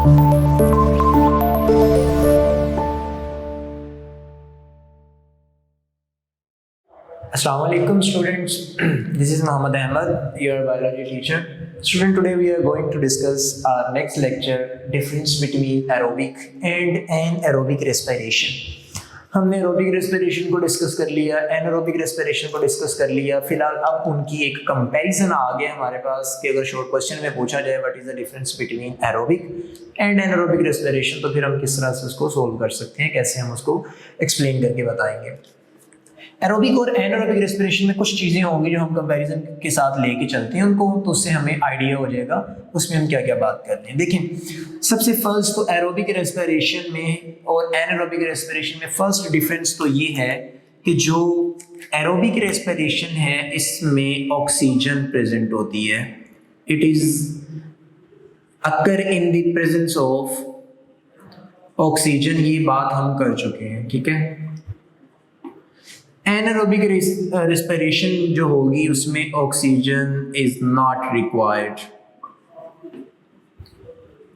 Assalamualaikum students, this is Muhammad Ahmad, your biology teacher. Student, today we are going to discuss our next lecture, difference between aerobic and anaerobic respiration. हमने aerobic respiration को discuss कर लिया, anaerobic respiration को discuss कर लिया। फिलहाल अब उनकी एक कंपैरिजन आ गया हमारे पास कि अगर शॉर्ट क्वेश्चन में पूछा जाए what is the difference between aerobic and anaerobic respiration, तो फिर हम किस तरह से उसको सोल्व कर सकते हैं, कैसे हम उसको एक्सप्लेन करके बताएंगे। एरोबिक और एनारोबिक रेस्पिरेशन में कुछ चीज़ें होंगी जो हम कंपैरिजन के साथ लेके चलते हैं उनको, तो उससे हमें आइडिया हो जाएगा उसमें हम क्या क्या बात कर रहे हैं। देखिए, सबसे फर्स्ट तो एरोबिक रेस्पिरेशन में और एनारोबिक रेस्पिरेशन में फर्स्ट डिफरेंस तो ये है कि जो एरोबिक रेस्पिरेशन है इसमें ऑक्सीजन प्रेजेंट होती है, it is occur in the presence of oxygen. ये बात हम कर चुके हैं, ठीक है। एनारोबिक रेस्पिरेशन जो होगी उसमें ऑक्सीजन इज नॉट रिक्वायर्ड।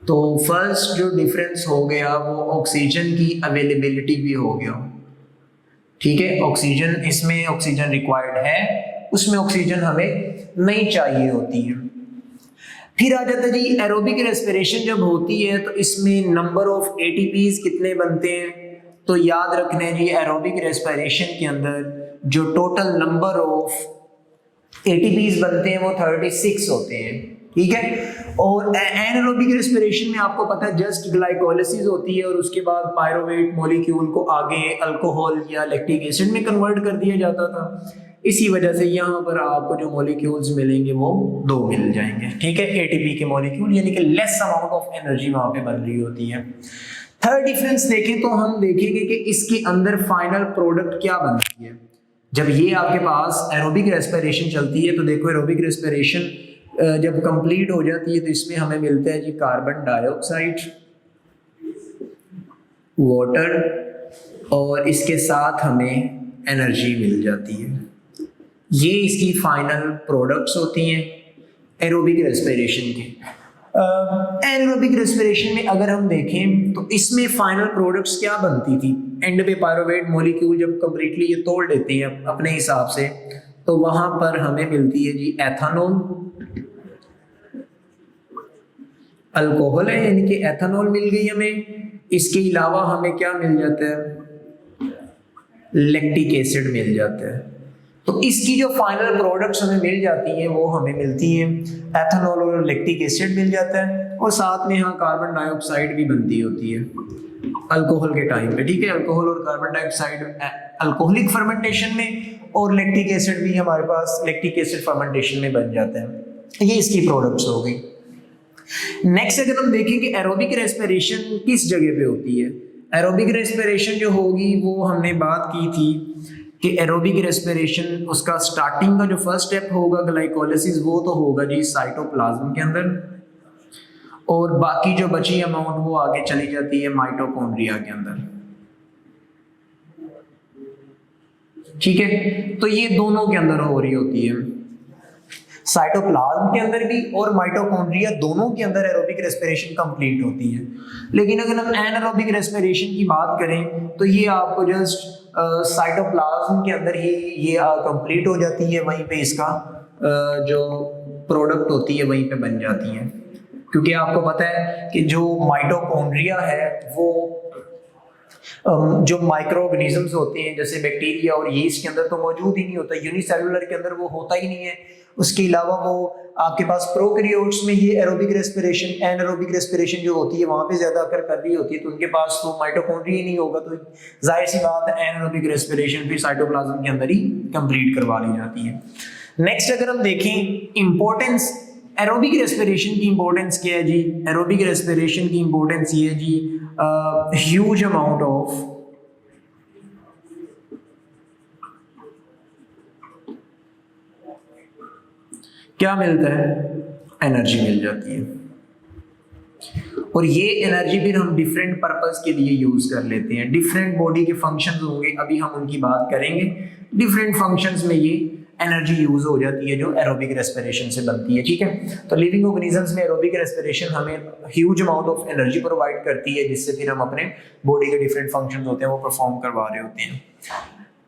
तो फर्स्ट जो डिफरेंस हो गया वो ऑक्सीजन की अवेलेबिलिटी भी हो गया, ठीक है। ऑक्सीजन, इसमें ऑक्सीजन रिक्वायर्ड है, उसमें ऑक्सीजन हमें नहीं चाहिए होती है। फिर आ जाता है जी एरोबिक रेस्पिरेशन जब होती है तो इसमें नंबर ऑफ एटीपीज कितने बनते हैं, तो याद रखना है जी एरोबिक रेस्पिरेशन के अंदर जो टोटल नंबर ऑफ एटीपीज बनते हैं वो 36 होते हैं, ठीक है। और एनारोबिक रेस्पिरेशन में आपको पता है जस्ट ग्लाइकोलिसिस होती है और उसके बाद पायरोवेट मॉलिक्यूल को आगे अल्कोहल या लैक्टिक एसिड में कन्वर्ट कर दिया जाता था। इसी वजह से यहाँ पर आपको जो मॉलिक्यूल्स मिलेंगे वो 2 मिल जाएंगे, ठीक है, एटीपी के मॉलिक्यूल, यानी कि लेस अमाउंट ऑफ एनर्जी वहां पे बन रही होती है। थर्ड डिफरेंस देखें तो हम देखेंगे कि इसके अंदर फाइनल प्रोडक्ट क्या बनती है। जब ये आपके पास एरोबिक रेस्पिरेशन चलती है तो देखो एरोबिक रेस्पिरेशन जब कंप्लीट हो जाती है तो इसमें हमें मिलता है जी कार्बन डाइऑक्साइड, वाटर और इसके साथ हमें एनर्जी मिल जाती है। ये इसकी फाइनल प्रोडक्ट्स होती हैं एरोबिक रेस्पिरेशन के। एनारोबिक रेस्पिरेशन में अगर हम देखें तो इसमें फाइनल प्रोडक्ट्स क्या बनती थी, एंड पे पायरोवेट मॉलिक्यूल जब कंप्लीटली ये तोड़ देते हैं अपने हिसाब से तो वहां पर हमें मिलती है जी एथेनॉल, अल्कोहल है यानी कि एथेनॉल मिल गई हमें। इसके अलावा हमें क्या मिल जाता है, लैक्टिक एसिड मिल जाता है। तो इसकी जो फाइनल प्रोडक्ट्स हमें मिल जाती हैं वो हमें मिलती हैं एथेनॉल और लैक्टिक एसिड मिल जाता है, और साथ में यहाँ कार्बन डाइऑक्साइड भी बनती होती है अल्कोहल के टाइम पे, ठीक है। अल्कोहल और कार्बन डाइऑक्साइड अल्कोहलिक फर्मेंटेशन में, और लैक्टिक एसिड भी हमारे पास लैक्टिक एसिड फर्मेंटेशन में बन जाता है। ये इसकी प्रोडक्ट्स हो गई। नेक्स्ट अगर हम देखें कि एरोबिक रेस्पिरेशन किस जगह पे होती है, एरोबिक रेस्पिरेशन जो होगी वो हमने बात की थी कि एरोबिक रेस्पिरेशन उसका स्टार्टिंग का जो फर्स्ट स्टेप होगा ग्लाइकोलिसिस, वो तो होगा जी साइटोप्लाज्म के अंदर, और बाकी जो बची अमाउंट वो आगे चली जाती है माइटोकॉन्ड्रिया के अंदर, ठीक है। तो ये दोनों के अंदर हो रही होती है, साइटोप्लाज्म के अंदर भी और माइटोकॉन्ड्रिया दोनों के अंदर एरोबिक रेस्पिरेशन कंप्लीट होती है। लेकिन अगर हम एनारोबिक रेस्पिरेशन की बात करें तो ये आपको जस्ट साइटोप्लाज्म के अंदर ही ये कंप्लीट हो जाती है, वहीं पे इसका जो प्रोडक्ट होती है वहीं पे बन जाती है। क्योंकि आपको पता है कि जो माइटोकॉन्ड्रिया है वो जो माइक्रो ऑर्गेनिजम्स होते हैं जैसे बैक्टीरिया और यीस्ट के अंदर तो मौजूद ही नहीं होता, यूनिसेलुलर के अंदर वो होता ही नहीं है। उसके अलावा वो आपके पास प्रोकैरियोट्स में ये एरोबिक रेस्पिरेशन एनारोबिक रेस्पिरेशन जो होती है वहां पे ज्यादा अकर कर रही होती है, तो उनके पास तो माइटोकॉन्ड्रिया ही नहीं होगा, तो जाहिर सी बात है एनारोबिक रेस्पिरेशन भी साइटोप्लाज्म के अंदर ही कंप्लीट करवा ली जाती है। नेक्स्ट अगर हम देखें इंपॉर्टेंस एरोबिक रेस्पिरेशन की इंपॉर्टेंस क्या है जी, एरोबिक रेस्पिरेशन की इंपॉर्टेंस ये है जी ह्यूज अमाउंट ऑफ क्या मिलता है, एनर्जी मिल जाती है, और ये एनर्जी फिर हम डिफरेंट पर्पस के लिए यूज कर लेते हैं। डिफरेंट बॉडी के फंक्शंस होंगे, अभी हम उनकी बात करेंगे। डिफरेंट फंक्शंस में ये एनर्जी यूज हो जाती है जो एरोबिक रेस्पिरेशन से बनती है, ठीक है। तो लिविंग ऑर्गेनिजम्स में एरोबिक रेस्पिरेशन हमें huge amount of energy provide करती है, जिससे फिर हम अपने बॉडी के डिफरेंट फंक्शंस होते हैं वो परफॉर्म करवा रहे होते हैं।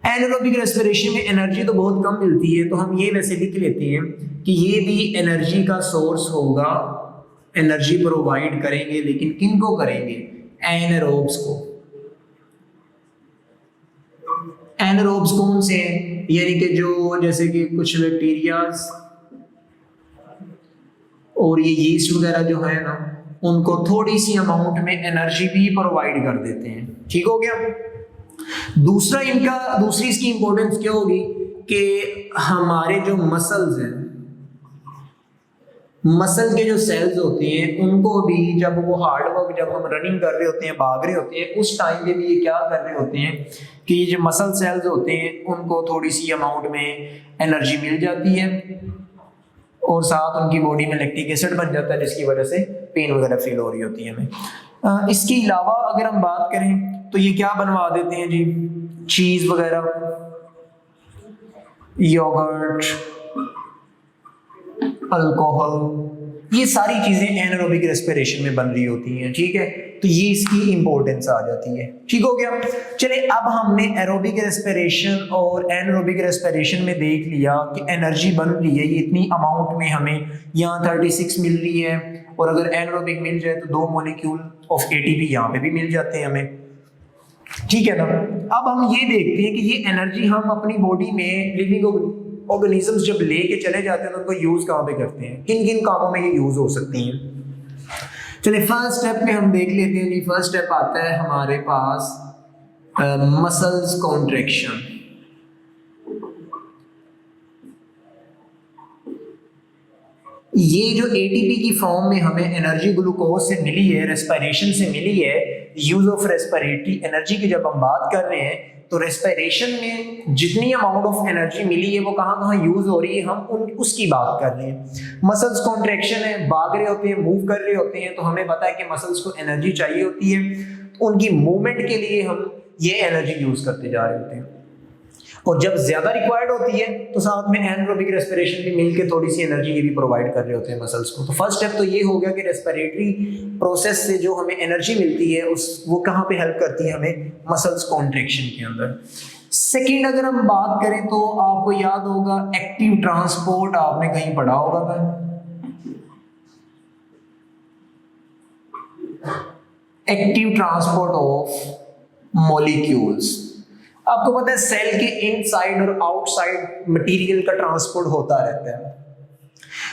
एनारोबिक रेस्पिरेशन में एनर्जी तो बहुत कम मिलती है, तो हम ये वैसे लिख लेते हैं कि ये भी एनर्जी का सोर्स होगा, एनर्जी प्रोवाइड करेंगे, लेकिन किन को करेंगे? एनारोब्स को। एनारोब्स कौन से हैं? यानी कि जो जैसे कि कुछ बैक्टीरियाज और ये यीस्ट वगैरह जो है ना, उनको थोड़ी सी अमाउंट में एनर्जी भी प्रोवाइड कर देते हैं, ठीक हो गया। दूसरी इसकी इंपॉर्टेंस क्या होगी कि हमारे जो मसल्स हैं, मसल के जो सेल्स होते हैं उनको भी जब वो हार्ड वर्क, जब हम रनिंग कर रहे होते हैं, भाग रहे होते हैं, उस टाइम पे भी ये क्या कर रहे होते हैं कि ये जो मसल सेल्स होते हैं उनको थोड़ी सी अमाउंट में एनर्जी मिल जाती है और साथ उनकी बॉडी में लैक्टिक एसिड बन जाता है, जिसकी वजह से पेन वगैरह फील हो रही होती है हमें। इसके अलावा अगर हम बात करें तो ये क्या बनवा देते हैं जी? चीज वगैरह, योगर्ट, अल्कोहल, ये सारी चीजें एनारोबिक रेस्पिरेशन में बन रही होती हैं, ठीक है। तो ये इसकी इंपॉर्टेंस आ जाती है, ठीक हो गया। चले अब हमने एरोबिक रेस्पिरेशन और एनारोबिक रेस्पिरेशन में देख लिया कि एनर्जी बन रही है, ये इतनी अमाउंट में हमें यहाँ 36 मिल रही है, और अगर एनारोबिक मिल जाए तो 2 मॉलिक्यूल ऑफ एटीपी यहाँ पे भी मिल जाते हैं हमें, ठीक है ना। अब हम ये देखते हैं कि ये एनर्जी हम अपनी बॉडी में लिविंग ऑर्गेनिजम्स जब लेके चले जाते हैं तो उनको यूज कहाँ पे करते हैं, किन किन कामों में ये यूज हो सकती हैं। चलिए फर्स्ट स्टेप में हम देख लेते हैं जी। फर्स्ट स्टेप आता है हमारे पास मसल्स कॉन्ट्रैक्शन। ये जो एटीपी की फॉर्म में हमें एनर्जी ग्लूकोज से मिली है, रेस्पिरेशन से मिली है, यूज ऑफ रेस्पिरेटरी एनर्जी की जब हम बात कर रहे हैं तो रेस्पिरेशन में जितनी अमाउंट ऑफ एनर्जी मिली है वो कहाँ कहाँ यूज हो रही है, हम उसकी बात कर रहे हैं। मसल्स कॉन्ट्रैक्शन है, भाग रहे होते हैं, मूव कर रहे होते हैं, तो हमें पता है कि मसल्स को एनर्जी चाहिए होती है, तो उनकी मूवमेंट के लिए हम ये एनर्जी यूज करते जा रहे होते हैं, और जब ज्यादा रिक्वायर्ड होती है तो साथ में एनारोबिक रेस्पिरेशन भी मिलके थोड़ी सी एनर्जी ये भी प्रोवाइड कर रहे होते हैं मसल्स को। तो फर्स्ट स्टेप तो ये हो गया कि रेस्पिरेटरी प्रोसेस से जो हमें एनर्जी मिलती है वो कहाँ पे हेल्प करती है हमें? मसल्स कॉन्ट्रैक्शन के अंदर। सेकेंड अगर हम बात करें तो आपको याद होगा एक्टिव ट्रांसपोर्ट, आपने कहीं पढ़ा होगा था। Active transport of molecules. आपको पता है सेल के इनसाइड और आउटसाइड मटेरियल का ट्रांसपोर्ट होता रहता है।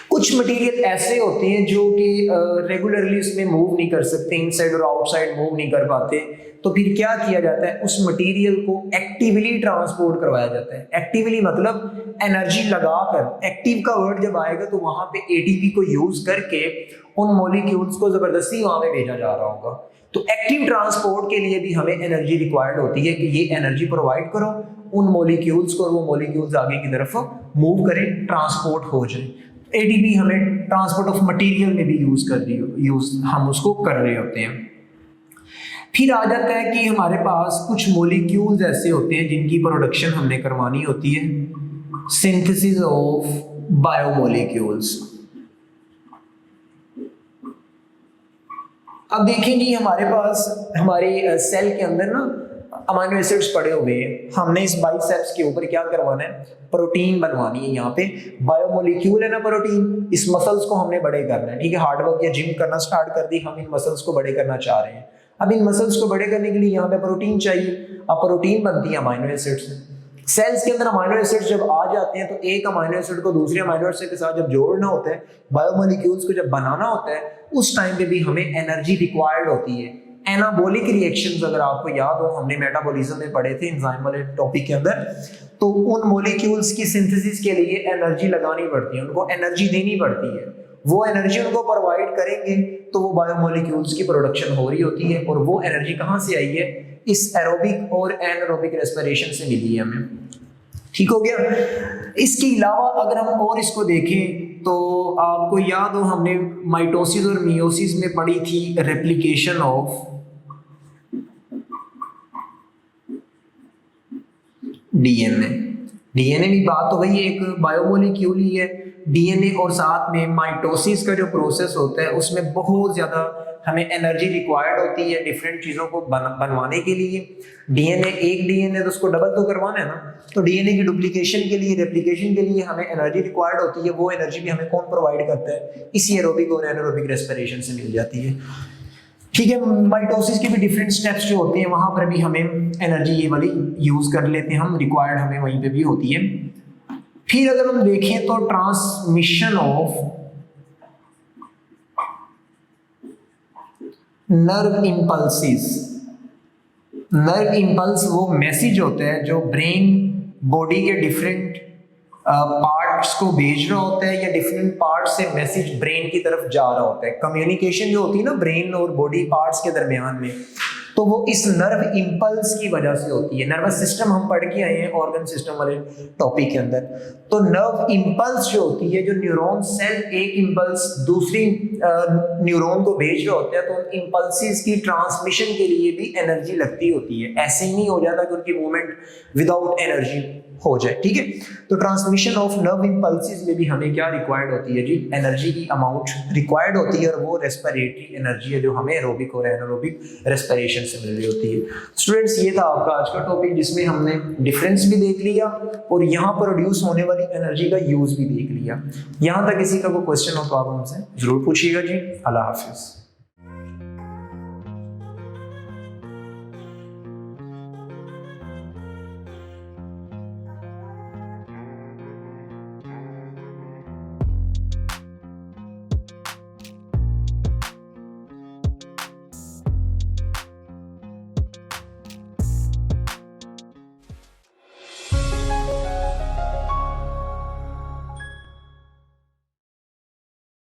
कुछ मटेरियल ऐसे होते हैं जो कि रेगुलरली उसमें मूव नहीं कर सकते, इनसाइड और आउटसाइड मूव नहीं कर पाते, तो फिर क्या किया जाता है? उस मटेरियल को एक्टिवली ट्रांसपोर्ट करवाया जाता है। एक्टिवली मतलब एनर्जी लगाकर, एक्टिव का वर्ड जब आएगा तो वहां पे एटीपी को यूज करके उन मॉलिक्यूल्स को जबरदस्ती वहां पे भेजा जा रहा होगा। तो एक्टिव ट्रांसपोर्ट के लिए भी हमें एनर्जी रिक्वायर्ड होती है कि ये एनर्जी प्रोवाइड करो उन मॉलिक्यूल्स को, और वो मॉलिक्यूल्स आगे की तरफ मूव करें, ट्रांसपोर्ट हो जाए। एटीपी हमें ट्रांसपोर्ट ऑफ मटेरियल में भी यूज हम उसको कर रहे होते हैं। फिर आ जाता है कि हमारे पास कुछ मॉलिक्यूल्स ऐसे होते हैं जिनकी प्रोडक्शन हमने करवानी होती है, सिंथेसिस ऑफ बायोमोलिक्यूल्स। अब देखेंगे हमारे पास हमारे सेल के अंदर ना अमीनो एसिड्स पड़े हुए हैं, हमने इस बाइसेप्स के ऊपर क्या करवाना है? प्रोटीन बनवानी है। यहाँ पे बायोमोलिक्यूल है ना प्रोटीन, इस मसल्स को हमने बड़े करना है, ठीक है। हार्डवर्क या जिम करना स्टार्ट कर दी, हम इन मसल्स को बड़े करना चाह रहे हैं। अब इन मसल्स को बड़े करने के लिए यहाँ पे प्रोटीन चाहिए। अब प्रोटीन बनती है अमीनो एसिड से। सेल्स के अंदर अमीनो एसिड्स जब आ जाते हैं तो एक अमीनो एसिड को दूसरे अमीनो एसिड के साथ जब जोड़ना होता है, बायोमोलिक्यूल्स को जब बनाना होता है, उस टाइम पे भी हमें एनर्जी रिक्वायर्ड होती है। एनाबॉलिक रिएक्शंस अगर आपको याद हो, हमने मेटाबॉलिज्म में पढ़े थे एंजाइम वाले टॉपिक के अंदर, तो उन मॉलिक्यूल्स की सिंथेसिस के लिए एनर्जी लगानी पड़ती है, उनको एनर्जी देनी पड़ती है। वो एनर्जी उनको प्रोवाइड करेंगे तो वो बायोमोलिक्यूल्स की प्रोडक्शन हो रही होती है, और वो एनर्जी कहाँ से आई है? इस एरोबिक और एनारोबिक रेस्पिरेशन से मिली है हमें, ठीक हो गया। इसके अलावा अगर हम और इसको देखें तो आपको याद हो हमने माइटोसिस और मियोसिस में पढ़ी थी रेप्लिकेशन ऑफ डीएनए। डीएनए भी बात तो वही एक बायोमोलिक्यूल ही है। डीएनए और साथ में माइटोसिस का जो प्रोसेस होता है उसमें बहुत ज़्यादा हमें एनर्जी रिक्वायर्ड होती है डिफरेंट चीज़ों को बनवाने के लिए। डीएनए एक डीएनए तो उसको डबल तो करवाना है ना, तो डीएनए की डुप्लीकेशन के लिए, रेप्लिकेशन के लिए हमें एनर्जी रिक्वायर्ड होती है। वो एनर्जी भी हमें कौन प्रोवाइड करता है? इसी एरोबिक और एनारोबिक रेस्पिरेशन से मिल जाती है। ठीक है, माइटोसिस के भी डिफरेंट स्टेप्स जो होते हैं वहां पर भी हमें एनर्जी ये वाली यूज कर लेते हैं हम, रिक्वायर्ड हमें वहीं पे भी होती है। फिर अगर हम देखें तो transmission of nerve impulses. Nerve impulse वो मैसेज होता है जो ब्रेन बॉडी के डिफरेंट पार्ट्स को भेज रहा होता है, या डिफरेंट पार्ट्स से मैसेज ब्रेन की तरफ जा रहा होता है। कम्युनिकेशन जो होती है ना ब्रेन और बॉडी पार्ट्स के दरमियान में, तो वो इस नर्व इंपल्स की वजह से होती है। नर्वस सिस्टम हम पढ़ के आए हैं ऑर्गन सिस्टम वाले टॉपिक के अंदर। तो नर्व इंपल्स जो होती है, जो न्यूरॉन सेल एक इंपल्स दूसरी न्यूरॉन को भेज रहा होता है, तो उन इंपल्सिस की ट्रांसमिशन के लिए भी एनर्जी लगती होती है। ऐसे ही नहीं हो जाता कि उनकी मूवमेंट विदाउट एनर्जी हो जाए। ठीक है, तो ट्रांसमिशन ऑफ नर्व इंपल्सिस में भी हमें क्या रिक्वायर्ड होती है जी? एनर्जी की अमाउंट रिक्वायर्ड होती है, और वो रेस्पिरेटरी एनर्जी है जो हमें एरोबिक और एनारोबिक रेस्पिरेशन से मिल रही होती है। स्टूडेंट्स, ये था आपका आज का टॉपिक जिसमें हमने डिफरेंस भी देख लिया और यहाँ प्रोड्यूस होने वाली एनर्जी का यूज भी देख लिया। यहाँ तक किसी का कोई क्वेश्चन हो तो आप हमसे जरूर पूछिएगा जी। अल्लाह हाफिज।